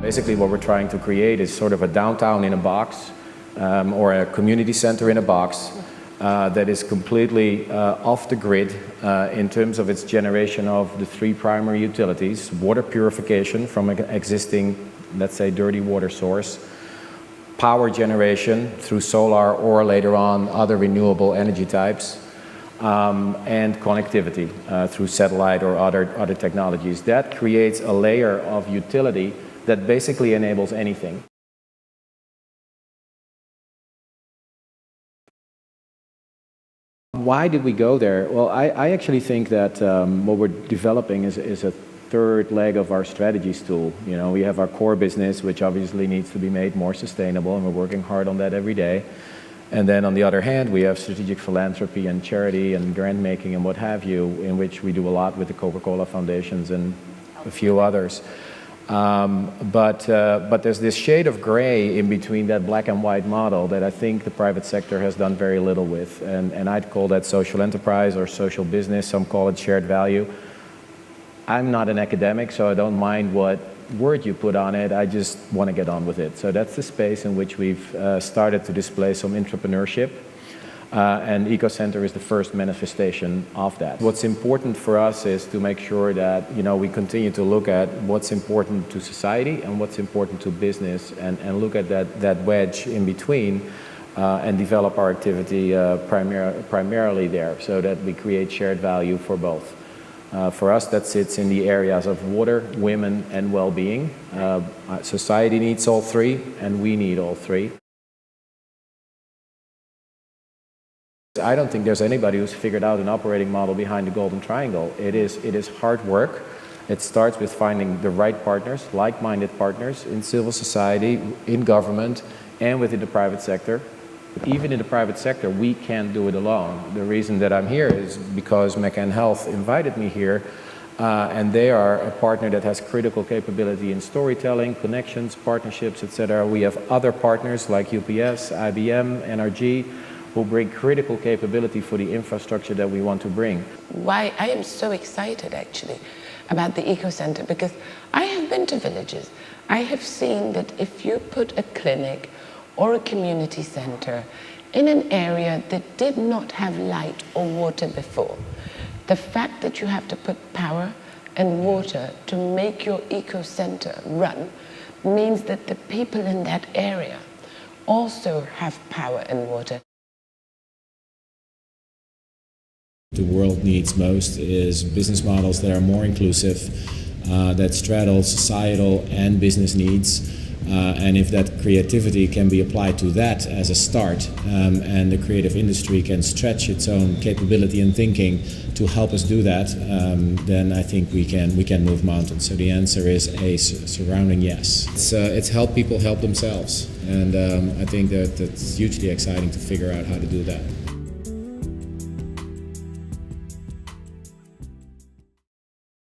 Basically what we're trying to create is sort of a downtown in a box, or a community center in a box that is completely off the grid in terms of its generation of the three primary utilities: water purification from an existing, let's say, dirty water source, power generation through solar or later on other renewable energy types, and connectivity through satellite or other technologies. That creates a layer of utility that basically enables anything. Why did we go there? Well, I actually think that what we're developing is a third leg of our strategy stool. You know, we have our core business, which obviously needs to be made more sustainable, and we're working hard on that every day. And then on the other hand, we have strategic philanthropy and charity and grant making and what have you, in which we do a lot with the Coca-Cola Foundations and a few others. But there's this shade of gray in between that black and white model that I think the private sector has done very little with. And I'd call that social enterprise or social business. Some call it shared value. I'm not an academic, so I don't mind what word you put on it. I just want to get on with it. So that's the space in which we've started to display some entrepreneurship. And EcoCenter is the first manifestation of that. What's important for us is to make sure that, you know, we continue to look at what's important to society and what's important to business, and look at that wedge in between and develop our activity primarily there, so that we create shared value for both. For us, that sits in the areas of water, women, and well-being. Society needs all three, and we need all three. I don't think there's anybody who's figured out an operating model behind the Golden Triangle. It is hard work. It starts with finding the right partners, like-minded partners in civil society, in government, and within the private sector. Even in the private sector, we can't do it alone. The reason that I'm here is because McCann Health invited me here, and they are a partner that has critical capability in storytelling, connections, partnerships, etc. We have other partners like UPS, IBM, NRG, who bring critical capability for the infrastructure that we want to bring. Why I am so excited actually about the EcoCenter, because I have been to villages. I have seen that if you put a clinic or a community center in an area that did not have light or water before, the fact that you have to put power and water to make your EcoCenter run means that the people in that area also have power and water. The world needs most is business models that are more inclusive, that straddle societal and business needs. And if that creativity can be applied to that as a start, and the creative industry can stretch its own capability and thinking to help us do that, then I think we can move mountains. So the answer is a surrounding yes. It's help people help themselves, and I think that's hugely exciting to figure out how to do that.